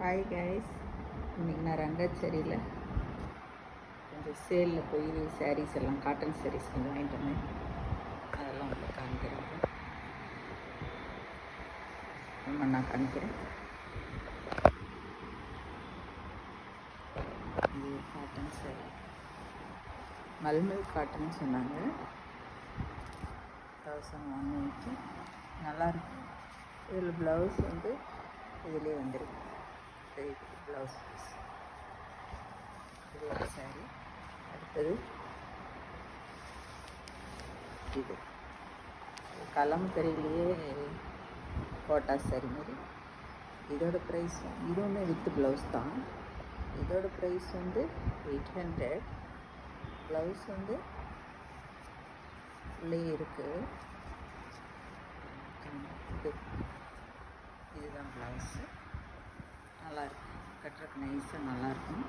Hi guys, இன்றைக்கி நான் ரங்கச்சேரியில் கொஞ்சம் சேலில் போய் சாரீஸ் எல்லாம் காட்டன் சாரீஸ் கொஞ்சம் வாங்கிட்டு வந்தேன். அதெல்லாம் உங்களுக்கு காமிக்கிறேன். நான் காமிக்கிறேன். இது காட்டன் சாரீ, மல்மல் காட்டன் சொன்னாங்க. 1180 நல்லாயிருக்கு. இதில் ப்ளவுஸ் வந்து இதிலே வந்துருக்கு. ப்ளவுஸ் பீஸ் இது ஒரு சாரீ. அடுத்தது இது கலம்கரியிலேயே கோட்டா சாரீ மாதிரி. இதோட ப்ரைஸ் இதுவுமே வித் ப்ளவுஸ் தான். இதோட ப்ரைஸ் வந்து 800. ப்ளவுஸ் வந்து உள்ளே இருக்குது. இதுதான் ப்ளவுஸு. நல்லாயிருக்கும், கட்டுறதுக்கு நைஸாக நல்லாயிருக்கும்.